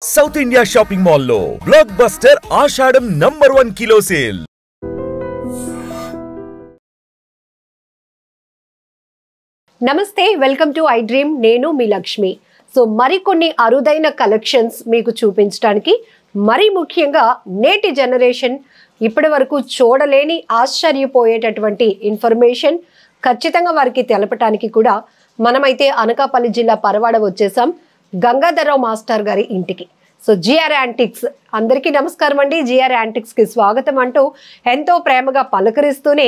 South India shopping mall లో block buster ఆషాఢం #1 kilo sale. నమస్తే, welcome to I dream. నేను మీ Lakshmi. So మరికొన్ని అరుదైన కలెక్షన్స్ మీకు చూపించడానికి, మరి ముఖ్యంగా నేటి జనరేషన్ ఇప్పటి వరకు చూడలేని ఆశ్చర్యపోయేటటువంటి ఇన్ఫర్మేషన్ ఖచ్చితంగా వారికి తెలపడానికి కూడా మనమైతే అనకాపల్లి జిల్లా పరవాడ వచ్చేసాం, గంగాధరరావు మాస్టర్ గారి ఇంటికి. సో జిఆర్ యాంటిక్స్, అందరికీ నమస్కారం అండి. జిఆర్ యాంటిక్స్కి స్వాగతం అంటూ ఎంతో ప్రేమగా పలకరిస్తూనే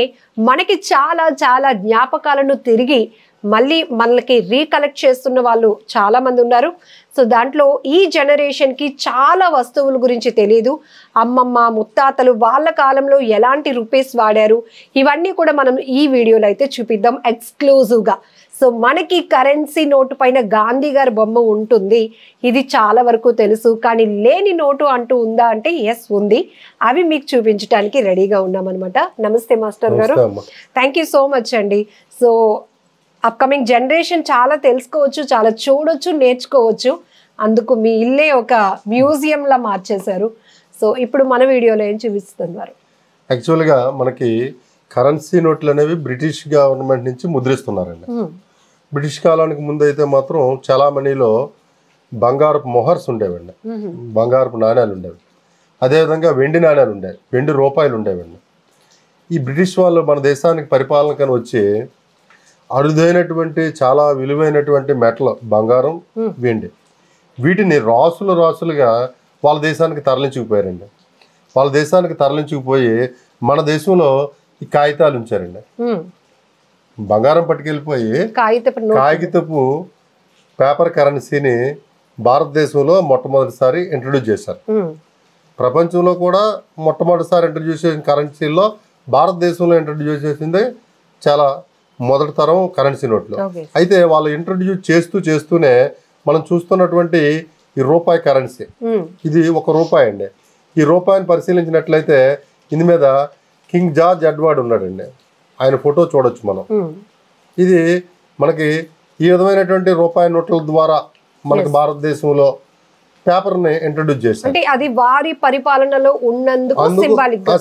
మనకి చాలా చాలా జ్ఞాపకాలను తిరిగి మళ్ళీ మనకి రీకలెక్ట్ చేస్తున్న వాళ్ళు చాలామంది ఉన్నారు. సో దాంట్లో ఈ జనరేషన్కి చాలా వస్తువుల గురించి తెలియదు. అమ్మమ్మ ముత్తాతలు వాళ్ళ కాలంలో ఎలాంటి రూపీస్ వాడారు, ఇవన్నీ కూడా మనం ఈ వీడియోలో అయితే చూపిద్దాం ఎక్స్క్లూజివ్గా. సో మనకి కరెన్సీ నోటు పైన గాంధీ గారి బొమ్మ ఉంటుంది, ఇది చాలా వరకు తెలుసు. కానీ లేని నోటు అంటూ ఉందా అంటే ఎస్ ఉంది. అవి మీకు చూపించడానికి రెడీగా ఉన్నామన్నమాట. నమస్తే మాస్టర్ గారు, థ్యాంక్ యూ సో మచ్ అండి. సో అప్కమింగ్ జనరేషన్ చాలా తెలుసుకోవచ్చు, చాలా చూడొచ్చు, నేర్చుకోవచ్చు. అందుకు మీ ఇల్లే ఒక మ్యూజియంలా మార్చేశారు. సో ఇప్పుడు మన వీడియోలో ఏం చూపిస్తున్నారు? యాక్చువల్గా మనకి కరెన్సీ నోట్లు అనేవి బ్రిటిష్ గవర్నమెంట్ నుంచి ముద్రిస్తున్నారండి. బ్రిటిష్ కాలానికి ముందు అయితే మాత్రం చలామణిలో బంగారపు మొహర్స్ ఉండేవండి, బంగారపు నాణ్యాలు ఉండేవి. అదేవిధంగా వెండి నాణ్యాలు ఉండేవి, వెండి రూపాయలు ఉండేవండి. ఈ బ్రిటిష్ వాళ్ళు మన దేశానికి పరిపాలనకని వచ్చి అరుదైనటువంటి చాలా విలువైనటువంటి మెటల్ బంగారం, వెండి, వీటిని రాసులుగా వాళ్ళ దేశానికి తరలించుకుపోయారండి. వాళ్ళ దేశానికి తరలించుకుపోయి మన దేశంలో ఈ కాగితాలు ఉంచారండి. బంగారం పట్టుకెళ్ళిపోయి కాగితపు పేపర్ కరెన్సీని భారతదేశంలో మొట్టమొదటిసారి ఇంట్రడ్యూస్ చేశారు. ప్రపంచంలో కూడా మొట్టమొదటిసారి ఇంట్రడ్యూస్ చేసిన కరెన్సీలో భారతదేశంలో ఇంట్రడ్యూస్ చేసింది చాలా మొదటి తరం కరెన్సీ నోట్లు. అయితే వాళ్ళు ఇంట్రడ్యూస్ చేస్తూనే మనం చూస్తున్నటువంటి ఈ రూపాయి కరెన్సీ, ఇది ₹1 అండి. ఈ రూపాయిని పరిశీలించినట్లయితే ఇందు మీద కింగ్ జార్జ్ ఎడ్వర్డ్ ఉన్నాడండి, ఆయన ఫోటో చూడొచ్చు మనం. ఇది మనకి ఈ విధమైనటువంటి రూపాయి నోట్ల ద్వారా మనకి భారతదేశంలో పేపర్ ని ఇంట్రడ్యూస్ చేశారు. అంటే అది వారి పరిపాలనలో ఉన్నందుకు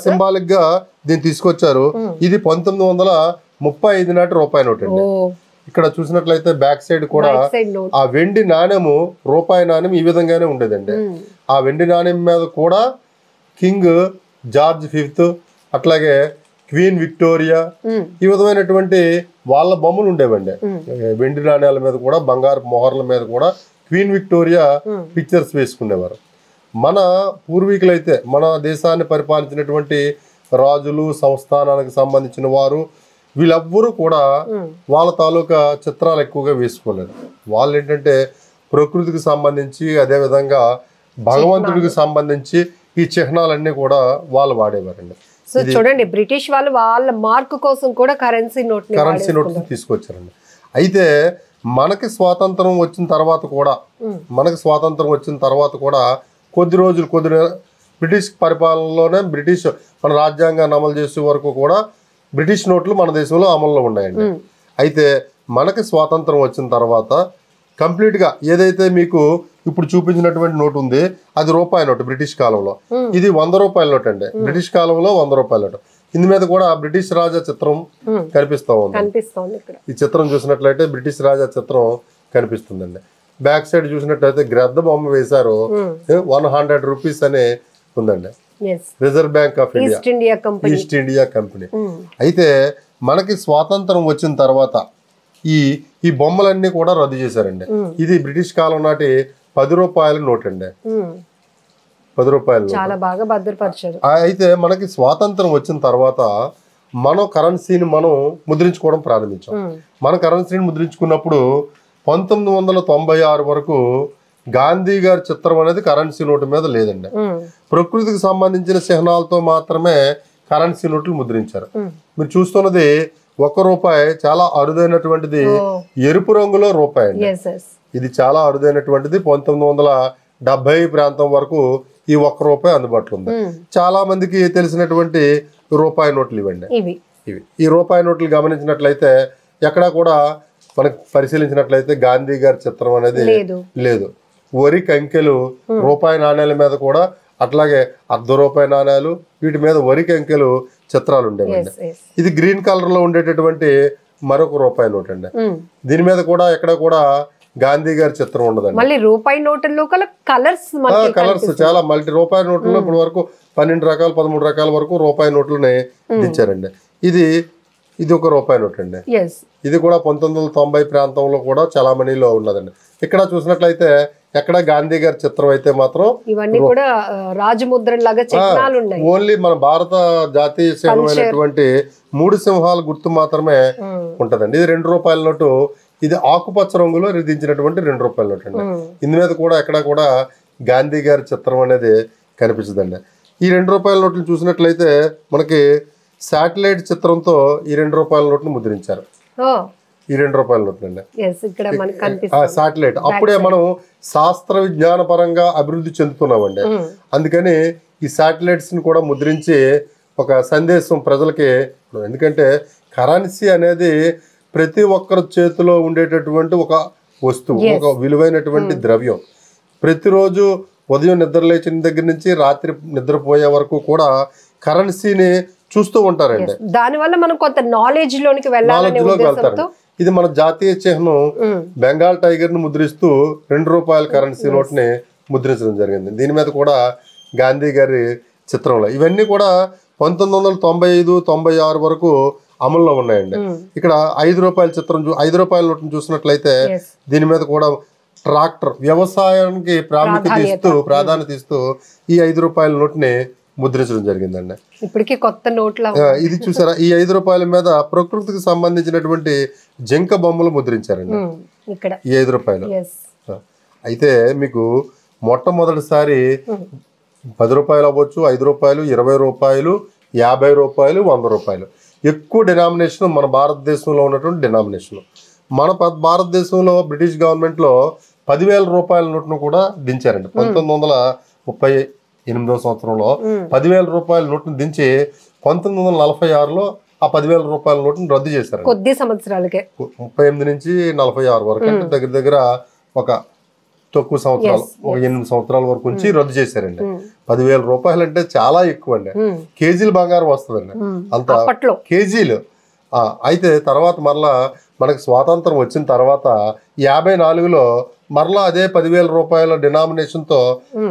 సింబాలిక్ గా దీన్ని తీసుకొచ్చారు. ఇది 1935 నాటి రూపాయి నోట్ అండి. ఇక్కడ చూసినట్లయితే బ్యాక్ సైడ్ కూడా ఆ వెండి నాణ్యము, రూపాయి నాణ్యం ఈ విధంగానే ఉండేదండి. ఆ వెండి నాణ్యం మీద కూడా కింగ్ జార్జ్ 5th, అట్లాగే క్వీన్ విక్టోరియా, ఈ విధమైనటువంటి వాళ్ళ బొమ్మలు ఉండేవండి. వెండి నాణ్యాల మీద కూడా, బంగారు మొహర్ల మీద కూడా క్వీన్ విక్టోరియా పిక్చర్స్ వేసుకునేవారు. మన పూర్వీకులైతే మన దేశాన్ని పరిపాలించినటువంటి రాజులు, సంస్థానానికి సంబంధించిన వారు, వీళ్ళెవ్వరూ కూడా వాళ్ళ తాలూకా చిత్రాలు ఎక్కువగా వేసుకోలేదు. వాళ్ళు ఏంటంటే ప్రకృతికి సంబంధించి, అదేవిధంగా భగవంతుడికి సంబంధించి ఈ చిహ్నాలన్నీ కూడా వాళ్ళు వాడేవారండి. సో చూడండి, బ్రిటిష్ వాళ్ళు వాళ్ళ మార్క్ కోసం కూడా కరెన్సీ నోట్ తీసుకొచ్చారండి. అయితే మనకి స్వాతంత్రం వచ్చిన తర్వాత కూడా కొద్ది రోజులు బ్రిటిష్ పరిపాలనలోనే బ్రిటిష్ మన రాజ్యాంగాన్ని అమలు చేసే వరకు కూడా బ్రిటిష్ నోట్లు మన దేశంలో అమల్లో ఉన్నాయండి. అయితే మనకి స్వాతంత్రం వచ్చిన తర్వాత కంప్లీట్ గా ఏదైతే మీకు ఇప్పుడు చూపించినటువంటి నోట్ ఉంది, అది రూపాయి నోటు బ్రిటిష్ కాలంలో. ఇది ₹100 నోట్ అండి, బ్రిటిష్ కాలంలో ₹100 నోటు. ఇందు మీద కూడా బ్రిటిష్ రాజా చిత్రం కనిపిస్తూ ఉంది. ఈ చిత్రం చూసినట్లయితే బ్రిటిష్ రాజా చిత్రం కనిపిస్తుందండి. బ్యాక్ సైడ్ చూసినట్లయితే గ్రద్ద బొమ్మ వేశారు, ₹100 అనే ఉందండి. Reserve bank of India, east India company. అయితే మనకి స్వాతంత్రం వచ్చిన తర్వాత ఈ బొమ్మలన్నీ కూడా రద్దు చేశారండి. ఇది బ్రిటిష్ కాలం నాటి ₹10 నోట్ అండి, ₹10. అయితే మనకి స్వాతంత్రం వచ్చిన తర్వాత మనం కరెన్సీని మనం ముద్రించుకోవడం ప్రారంభించాం. మన కరెన్సీని ముద్రించుకున్నప్పుడు 1996 వరకు గాంధీ గారి చిత్రం అనేది కరెన్సీ నోటు మీద లేదండి. ప్రకృతికి సంబంధించిన చిహ్నాలతో మాత్రమే కరెన్సీ నోట్లు ముద్రించారు. మీరు చూస్తున్నది ₹1, చాలా అరుదైనటువంటిది, ఎరుపు రంగులో రూపాయి అండి. ఇది చాలా అరుదైనటువంటిది. 1970 ప్రాంతం వరకు ఈ ₹1 అందుబాటులో ఉంది. చాలా మందికి తెలిసినటువంటి రూపాయి నోట్లు ఇవ్వండి. ఈ రూపాయి నోట్లు గమనించినట్లయితే ఎక్కడా కూడా మనకు పరిశీలించినట్లయితే గాంధీ గారి చిత్రం అనేది లేదు. వరి కంకెలు రూపాయి నాణ్యాల మీద కూడా, అట్లాగే ₹1 నాణ్యాలు, వీటి మీద వరి కంకెలు చిత్రాలు ఉండేవండి. ఇది గ్రీన్ కలర్ లో ఉండేటటువంటి మరొక రూపాయి నోట్ అండి. దీని మీద కూడా ఎక్కడ కూడా గాంధీ గారి చిత్రం ఉండదండి. మళ్ళీ రూపాయి నోట్లలో కలర్స్ చాలా మల్టీ రూపాయి నోట్లలో ఇప్పటి వరకు 12 రకాలు 13 రకాల వరకు రూపాయి నోట్లని దించారండి. ఇది ఒక రూపాయి నోట్ అండి. ఇది కూడా 1990 ప్రాంతంలో కూడా చలామణిలో ఉన్నదండి. ఇక్కడ చూసినట్లయితే ఎక్కడ గాంధీ గారి చిత్రం అయితే మాత్రం ఇవన్నీ కూడా రాజముద్ర లాగా చిత్రాలు ఉన్నాయి. ఓన్లీ మన భారత జాతీయ సింహమైనటువంటి 3 సింహాల గుర్తు మాత్రమే ఉంటదండి. ఇది ₹2 నోటు. ఇది ఆకుపచ్చ రంగులో దించినటువంటి ₹2 నోట్ అండి. ఇందు మీద కూడా ఎక్కడ కూడా గాంధీ గారి చిత్రం అనేది కనిపించదండి. ఈ ₹2 నోట్లు చూసినట్లయితే మనకి శాటిలైట్ చిత్రంతో ఈ ₹2 నోట్ను ముద్రించారు. ఈ ₹2 నోట్లు అండి. శాటిలైట్ అప్పుడే మనం శాస్త్ర విజ్ఞాన పరంగా అభివృద్ధి చెందుతున్నామండి. అందుకని ఈ శాటిలైట్స్ ని కూడా ముద్రించి ఒక సందేశం ప్రజలకి, ఎందుకంటే కరెన్సీ అనేది ప్రతి ఒక్కరి చేతిలో ఉండేటటువంటి ఒక వస్తువు, ఒక విలువైనటువంటి ద్రవ్యం. ప్రతిరోజు ఉదయం నిద్ర లేచిన దగ్గర నుంచి రాత్రి నిద్రపోయే వరకు కూడా కరెన్సీని చూస్తూ ఉంటారండి. దానివల్ల మనం కొంత నాలెడ్జ్ లోకి వెళ్తారు. ఇది మన జాతీయ చిహ్నం బెంగాల్ టైగర్ ను ముద్రిస్తూ ₹2 కరెన్సీ నోట్ ని ముద్రించడం జరిగింది. దీని మీద కూడా గాంధీ గారి చిత్రంలో ఇవన్నీ కూడా 1995-96 వరకు అమల్లో ఉన్నాయండి. ఇక్కడ ₹5 చిత్రం ₹5 నోట్ను చూసినట్లయితే దీని మీద కూడా ట్రాక్టర్ వ్యవసాయానికి ప్రాధాన్యత ఇస్తూ ఈ ₹5 నోట్ని ముద్రించడం జరిగిందండి. ఇప్పటికీ కొత్త నోట్ల ఇది చూసారా, ఈ ₹5 మీద ప్రకృతికి సంబంధించినటువంటి జింక బొమ్మలు ముద్రించారండి ఈ ₹5. అయితే మీకు మొట్టమొదటిసారి ₹10 అవ్వచ్చు, ₹5, ₹20, ₹50, ₹100 ఎక్కువ డినామినేషన్ మన భారతదేశంలో ఉన్నటువంటి డినామినేషన్. మన భారతదేశంలో బ్రిటిష్ గవర్నమెంట్ లో ₹10,000 నోట్ను కూడా దించారండి. 1938వ సంవత్సరంలో ₹10,000 నోట్ను దించి 1946లో ఆ ₹10,000 నోట్ను రద్దు చేశారు. కొద్ది సంవత్సరాలకే 38 నుంచి 46 వరకు, అంటే దగ్గర దగ్గర ఒక తక్కువ సంవత్సరాలు, ఒక 8 సంవత్సరాల వరకు ఉంచి రద్దు చేశారండి. ₹10,000 అంటే చాలా ఎక్కువ అండి. కేజీలు బంగారం వస్తుందండి, అంత కేజీలు. అయితే తర్వాత మరలా మనకి స్వాతంత్రం వచ్చిన తర్వాత 54లో మరలా అదే ₹10,000 డినామినేషన్ తో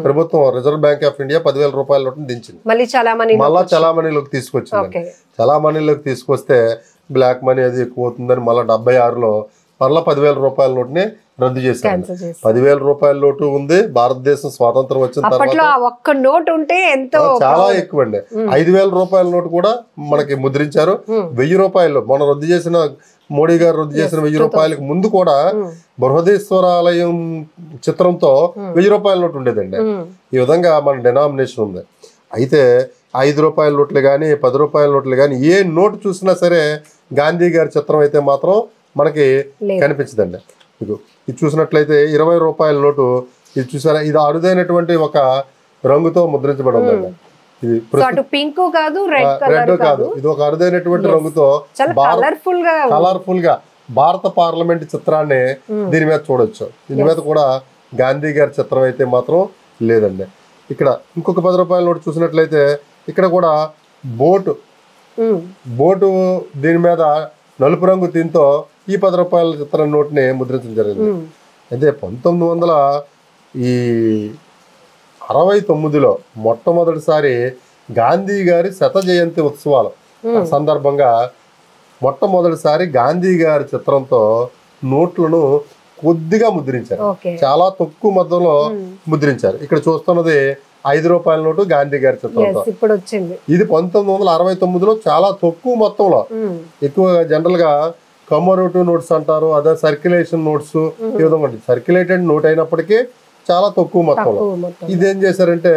ప్రభుత్వం రిజర్వ్ బ్యాంక్ ఆఫ్ ఇండియా ₹10,000 నోట్ను దించింది. మళ్ళా చలామణిలోకి తీసుకొచ్చింది. చలామణిలోకి తీసుకొస్తే బ్లాక్ మనీ అది ఎక్కువ అవుతుందని మళ్ళీ 76లో మరలా ₹10,000 నోట్ని రద్దు చేశారు. ₹10,000 నోటు ఉంది. భారతదేశం స్వాతంత్రం వచ్చిన తర్వాత ఒక్క నోట్ ఉంటే ఎంతో చాలా ఎక్కువ అండి. ₹5,000 నోటు కూడా మనకి ముద్రించారు. ₹1,000 మన రద్దు చేసిన మోడీ గారు రద్దు చేసిన ₹1,000 ముందు కూడా బృహదేశ్వరాలయం చిత్రంతో ₹1,000 నోటు ఉండేదండి. ఈ విధంగా మన డినామినేషన్ ఉంది. అయితే ₹5 నోట్లు కానీ ₹10 నోట్లు కానీ ఏ నోటు చూసినా సరే గాంధీ గారి చిత్రం అయితే మాత్రం మనకి కనిపించదండి. ఇది చూసినట్లయితే ₹20 నోటు, ఇది చూసారా, ఇది అరుదైనటువంటి ఒక రంగుతో ముద్రించబడి ఉందండి. ఇది పింక్ కాదు, రెడ్ కాదు, ఇది ఒక అరుదైనటువంటి రంగుతో కలర్ఫుల్ గా భారత పార్లమెంట్ చిత్రాన్ని దీని మీద చూడొచ్చు. దీని మీద కూడా గాంధీ గారి చిత్రం అయితే మాత్రం లేదండి. ఇక్కడ ఇంకొక ₹10 నోటు చూసినట్లయితే ఇక్కడ కూడా బోటు దీని మీద నలుపు రంగు దీంతో ఈ ₹10 చిత్రం నోట్ని ముద్రించడం జరిగింది. అయితే 1969లో మొట్టమొదటిసారి గాంధీ గారి 100వ జయంతి ఉత్సవాల సందర్భంగా మొట్టమొదటిసారి గాంధీ గారి చిత్రంతో నోట్లను కొద్దిగా ముద్రించారు. చాలా తక్కువ మొత్తంలో ముద్రించారు. ఇక్కడ చూస్తున్నది ₹5 నోటు గాంధీ గారి చిత్రంతో. ఇది 1969లో చాలా తక్కువ మొత్తంలో, ఎక్కువగా జనరల్ గా కమోరేటివ్ నోట్స్ అంటారు, అదే సర్క్యులేషన్ నోట్స్, ఈ విధంగా సర్క్యులేటెడ్ నోట్ అయినప్పటికీ చాలా తక్కువ మొత్తంలో. ఇదేం చేశారంటే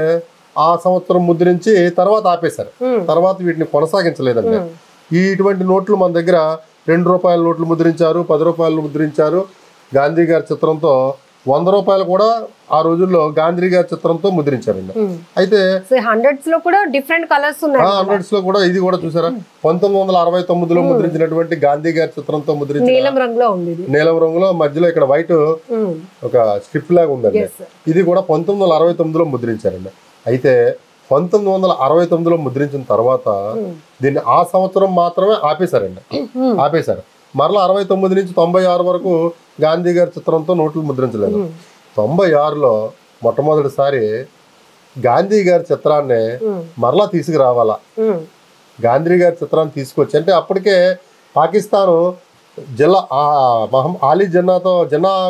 ఆ సంవత్సరం ముద్రించి తర్వాత ఆపేశారు. తర్వాత వీటిని కొనసాగించలేదండి. ఇటువంటి నోట్లు మన దగ్గర ₹2 నోట్లు ముద్రించారు, ₹10 ముద్రించారు గాంధీ గారి చిత్రంతో. 100 రూపాయలు కూడా ఆ రోజుల్లో గాంధీ గారి చిత్రంతో ముద్రించారండి. అయితే హండ్రెడ్స్ లో కూడా డిఫరెంట్ కలర్స్ ఉన్నాయి. హండ్రెడ్స్ లో కూడా ఇది కూడా చూసారా 1969లో ముద్రించినటువంటి గాంధీ గారి చిత్రంతో ముద్రించిన నీలం రంగులో ఉంది. నీలం రంగులో మధ్యలో ఇక్కడ వైట్ ఒక స్ట్రిప్ లాగా ఉందండి. ఇది కూడా 1969లో ముద్రించారండి. అయితే 1969లో ముద్రించిన తర్వాత దీన్ని ఆ సంవత్సరం మాత్రమే ఆపేశారు. మరలా 69 నుంచి 96 వరకు గాంధీ గారి చిత్రంతో నోట్లు ముద్రించలేదు. 96లో మొట్టమొదటిసారి గాంధీ గారి చిత్రాన్ని మరలా తీసుకురావాలా, గాంధీ గారి చిత్రాన్ని తీసుకొచ్చి, అంటే అప్పటికే పాకిస్తాను ఆలీ జిన్నా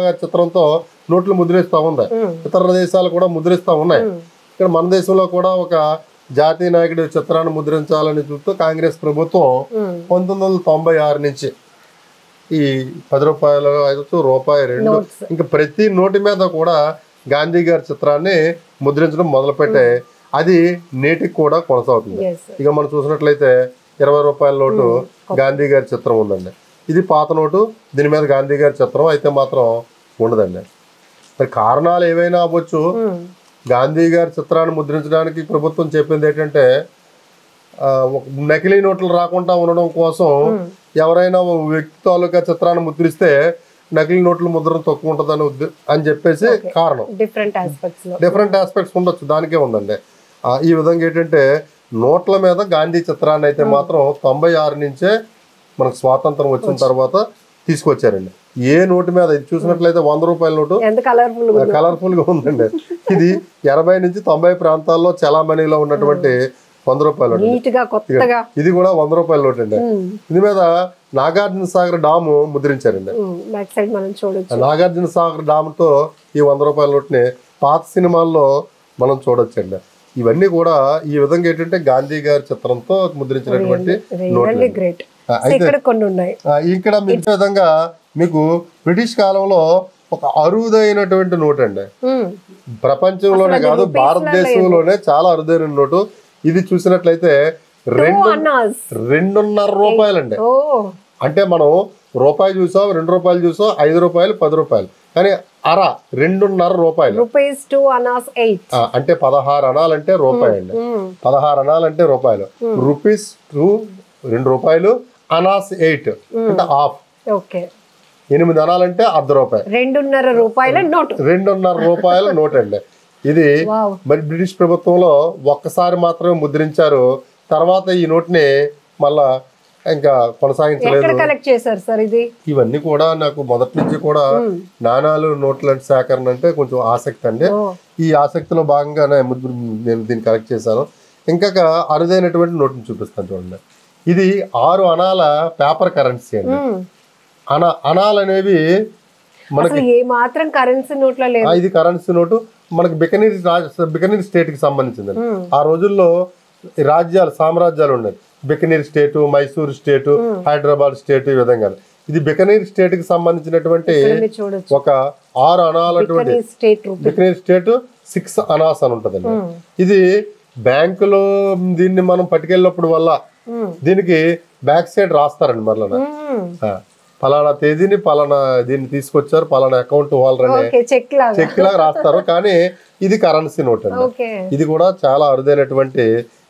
గారి చిత్రంతో నోట్లు ముద్రిస్తూ ఉంది, ఇతర దేశాలు కూడా ముద్రిస్తూ ఉన్నాయి. ఇక్కడ మన దేశంలో కూడా ఒక జాతీయ నాయకుడి చిత్రాన్ని ముద్రించాలని చూస్తూ కాంగ్రెస్ ప్రభుత్వం 1996 నుంచి ఈ 10 రూపాయలు, 5 రూపాయి, 2 ఇంకా ప్రతి నోటి మీద కూడా గాంధీ గారి చిత్రాన్ని ముద్రించడం మొదలుపెట్టే అది నేటికి కూడా కొనసాగుతుంది. ఇక మనం చూసినట్లయితే 20 రూపాయల నోటు గాంధీ గారి చిత్రం ఉందండి. ఇది పాత నోటు, దీని మీద గాంధీ గారి చిత్రం అయితే మాత్రం ఉండదండి. మరి కారణాలు ఏవైనా అవ్వచ్చు. గాంధీ గారి చిత్రాన్ని ముద్రించడానికి ప్రభుత్వం చెప్పింది ఏంటంటే నకిలీ నోట్లు రాకుండా ఉండడం కోసం ఎవరైనా వ్యక్తి తాలూకా చిత్రాన్ని ముద్రిస్తే నకిలీ నోట్ల ముద్రణ తక్కువ ఉంటుందని అని చెప్పేసి కారణం. డిఫరెంట్ ఆస్పెక్ట్స్ ఉండొచ్చు, దానికే ఉందండి. ఈ విధంగా ఏంటంటే నోట్ల మీద గాంధీ చిత్రాన్ని అయితే మాత్రం 96 నుంచే మనకు స్వాతంత్రం వచ్చిన తర్వాత తీసుకొచ్చారండి. ఏ నోటు మీద ఇది చూసినట్లయితే 100 రూపాయల నోటు కలర్ఫుల్ గా ఉందండి. ఇది 80 నుంచి 90 ప్రాంతాల్లో చలామణిలో ఉన్నటువంటి 100 రూపాయల నోటు. ఇది కూడా 100 రూపాయల నోటు అండి. ఇది మీద నాగార్జున సాగర్ డాము ముద్రించారండి. నాగార్జున సాగర్ డామ్ తో ఈ 100 రూపాయల నోటుని పాత సినిమాల్లో మనం చూడొచ్చండి. ఇవన్నీ కూడా ఈ విధంగా ఏంటంటే గాంధీ గారి చిత్రంతో ముద్రించినటువంటి నోట్లు. ఇక్కడ మిగతా విధంగా మీకు బ్రిటిష్ కాలంలో ఒక అరుదైనటువంటి నోట్ అండి, ప్రపంచంలోనే కాదు భారతదేశంలోనే చాలా అరుదైన నోటు. ఇది చూసినట్లయితే 2.5 రూపాయలండి. అంటే మనం రూపాయి చూసాం, 2 రూపాయలు చూసాం, 5 రూపాయలు, 10 రూపాయలు, కానీ 2.5 రూపాయలు అంటే 16 అనాలంటే రూపాయి అండి. 16 అనాలంటే రూపాయలు. రూపీస్ 2 రూపాయలు, అనాస్ 8 అంటే హాఫ్. 8 అనాలంటే అర్ధ రూపాయి. 2.5 రూపాయల నోటు. 2.5 రూపాయల నోట్ అండి. ఇది మరి బ్రిటిష్ ప్రభుత్వంలో ఒక్కసారి మాత్రమే ముద్రించారు. తర్వాత ఈ నోట్ని మళ్ళా ఇంకా కొనసాగించలేదు. ఇవన్నీ కూడా నాకు మొదటి నుంచి కూడా నాణాలు నోట్ల సేకరణ అంటే కొంచెం ఆసక్తి అండి. ఈ ఆసక్తిలో భాగంగానే నేను దీన్ని కలెక్ట్ చేశాను. ఇంకా అరుదైనటువంటి నోట్ని చూపిస్తాను చూడండి. ఇది 6 అనాల పేపర్ కరెన్సీ అండి. అనాలు అనేవి మనకి ఇది కరెన్సీ నోటు. మనకి బికనీర్ స్టేట్ కి సంబంధించింది. ఆ రోజుల్లో రాజ్యాలు, సామ్రాజ్యాలు ఉన్నాయి. బికనీర్ స్టేటు, మైసూర్ స్టేటు, హైదరాబాద్ స్టేట్, ఈ విధంగా. ఇది బికనీర్ స్టేట్ కి సంబంధించినటువంటి ఒక 6 అనాలటువంటి బికనీర్ స్టేట్ 6 అనాస్ అని ఉంటదండి. ఇది బ్యాంకులో దీన్ని మనం పట్టుకెళ్ళినప్పుడు వల్ల దీనికి బ్యాక్ సైడ్ రాస్తారండి. మరలా పలానా తేదీని పలానా దీన్ని తీసుకొచ్చారు, పలానా అకౌంట్ వాళ్ళని చెక్ లాగా రాస్తారు. కానీ ఇది కరెన్సీ నోట్ అండి. ఇది కూడా చాలా అరుదైనటువంటి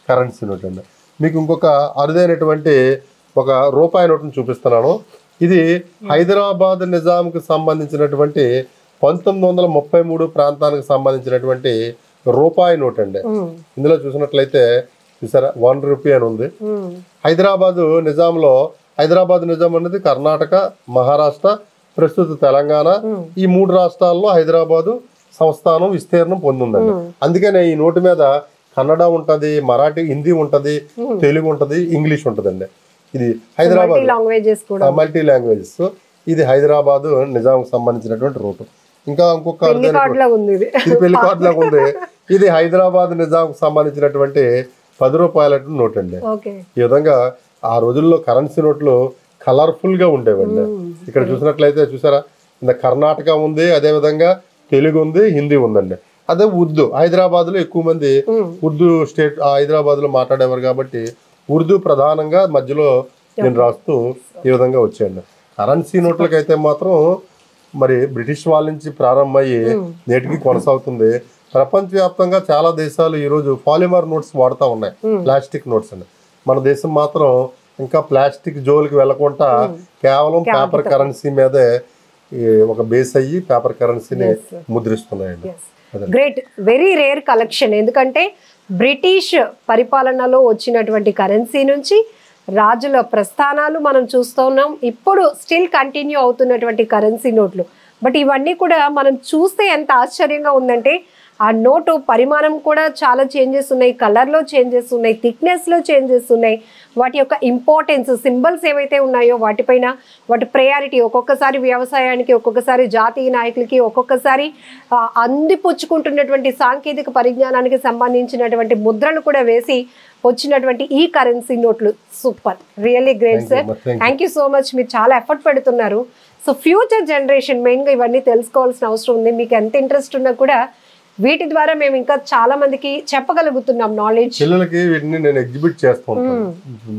కరెన్సీ నోట్ అండి. మీకు ఇంకొక అరుదైనటువంటి ఒక రూపాయి నోట్ని చూపిస్తున్నాను. ఇది హైదరాబాద్ నిజాంకి సంబంధించినటువంటి 1933 ప్రాంతానికి సంబంధించినటువంటి రూపాయి నోట్ అండి. ఇందులో చూసినట్లయితే చూసారా 1 రూపీ అని ఉంది. హైదరాబాద్ నిజాం అనేది కర్ణాటక, మహారాష్ట్ర, ప్రస్తుత తెలంగాణ, ఈ 3 రాష్ట్రాల్లో హైదరాబాదు సంస్థానం విస్తీర్ణం పొందిందండి. అందుకనే ఈ నోటు మీద కన్నడ ఉంటది, మరాఠీ, హిందీ ఉంటది, తెలుగు ఉంటది, ఇంగ్లీష్ ఉంటదండి. ఇది హైదరాబాద్ మల్టీ లాంగ్వేజెస్. ఇది హైదరాబాద్ నిజాంకి సంబంధించినటువంటి రూటు. ఇంకా ఇంకొక ఇది పెళ్లి కార్డు లాగా ఉంది. ఇది హైదరాబాద్ నిజాంకి సంబంధించినటువంటి 10 రూపాయల నోట్ అండి. ఈ విధంగా ఆ రోజుల్లో కరెన్సీ నోట్లు కలర్ఫుల్ గా ఉండేవండి. ఇక్కడ చూసినట్లయితే చూసారా, కర్ణాటక ఉంది, అదే విధంగా తెలుగు ఉంది, హిందీ ఉందండి. అదే ఉర్దూ, హైదరాబాద్ లో ఎక్కువ మంది ఉర్దూ స్టేట్ హైదరాబాద్ లో మాట్లాడేవారు కాబట్టి ఉర్దూ ప్రధానంగా మధ్యలో నేను రాస్తూ ఈ విధంగా వచ్చాయండి. కరెన్సీ నోట్లకైతే మాత్రం మరి బ్రిటిష్ వాళ్ళ నుంచి ప్రారంభమయ్యి నేటికి కొనసాగుతుంది. ప్రపంచవ్యాప్తంగా చాలా దేశాలు ఈరోజు పాలిమర్ నోట్స్ వాడుతూ ఉన్నాయి, ప్లాస్టిక్ నోట్స్ అని. మన దేశం మాత్రం ఇంకా ప్లాస్టిక్ జోలికి వెళ్లకుండా కేవలం పేపర్ కరెన్సీ మీదే ఒక బేస్ అయ్యి పేపర్ కరెన్సీని ముద్రిస్తున్నాయండి. Great, very rare collection. ఎందుకంటే బ్రిటిష్ పరిపాలనలో వచ్చినటువంటి కరెన్సీ నుంచి రాజుల ప్రస్థానాలు మనం చూస్తున్నాం. ఇప్పుడు స్టిల్ కంటిన్యూ అవుతున్నటువంటి కరెన్సీ నోట్లు. బట్ ఇవన్నీ కూడా మనం చూస్తే ఎంత ఆశ్చర్యంగా ఉందంటే ఆ నోటు పరిమాణం కూడా చాలా చేంజెస్ ఉన్నాయి, కలర్లో చేంజెస్ ఉన్నాయి, థిక్నెస్లో చేంజెస్ ఉన్నాయి. వాటి యొక్క ఇంపార్టెన్స్, సింబల్స్ ఏవైతే ఉన్నాయో వాటిపైన వాటి ప్రయారిటీ, ఒక్కొక్కసారి వ్యవసాయానికి, ఒక్కొక్కసారి జాతీయ నాయకులకి, ఒక్కొక్కసారి అందిపుచ్చుకుంటున్నటువంటి సాంకేతిక పరిజ్ఞానానికి సంబంధించినటువంటి ముద్రలు కూడా వేసి వచ్చినటువంటి ఈ కరెన్సీ నోట్లు super, really great sir. Thank you so much. మీరు చాలా ఎఫర్ట్ పెడుతున్నారు. సో ఫ్యూచర్ జనరేషన్ మెయిన్గా ఇవన్నీ తెలుసుకోవాల్సిన అవసరం ఉంది. మీకు ఎంత ఇంట్రెస్ట్ ఉన్నా కూడా వీటి ద్వారా మేము ఇంకా చాలా మందికి చెప్పగలుగుతున్నాం నాలెడ్జ్. పిల్లలకి వీటిని నేను ఎగ్జిబిట్ చేస్తూ ఉంటాను.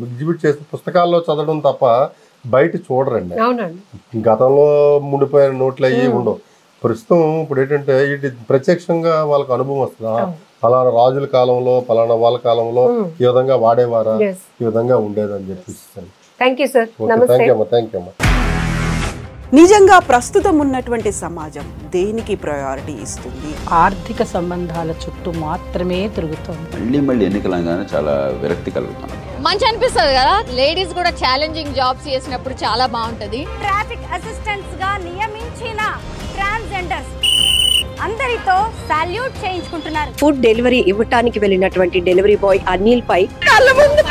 ఎగ్జిబిట్ చేస్తే పుస్తకాల్లో చదవడం తప్ప బయట చూడరండి. అవునండి. గతంలో ముడిపోయిన నోట్లు అయ్యి ఉండవు. ప్రస్తుతం ఇప్పుడు ఏంటంటే ఇది ప్రత్యక్షంగా వాళ్ళకి అనుభవం వస్తుందా, ఫలానా రాజుల కాలంలో ఫలానా వాళ్ళ కాలంలో ఈ విధంగా వాడేవారా, ఈ విధంగా ఉండేదని చెప్పి. Thank you sir. Thank you అమ్మా. థ్యాంక్ యూ అమ్మా. నిజంగా ప్రస్తుతం ఉన్నటువంటి సమాజం దేనికి ప్రయారిటీ ఇస్తుంది? ఆర్థిక సంబంధాల చుట్టూ మాత్రమే తిరుగుతోంది. మళ్ళీ ఎన్నికలంగానే చాలా విరక్తి కలుగుతాను. మంచి అనిపిస్తుంది కదా, లేడీస్ కూడా ఛాలెంజింగ్ జాబ్స్ చేసినప్పుడు చాలా బాగుంటది. ట్రాఫిక్ అసిస్టెంట్స్ గా నియమించిన ట్రాన్స్జెండర్స్ అందరితో సాల్యూట్ చేయించుకుంటున్నారు. ఫుడ్ డెలివరీ ఇవ్వటానికి వెళ్ళినటువంటి డెలివరీ బాయ్ అనిల్ పై కళ్ళ ముందు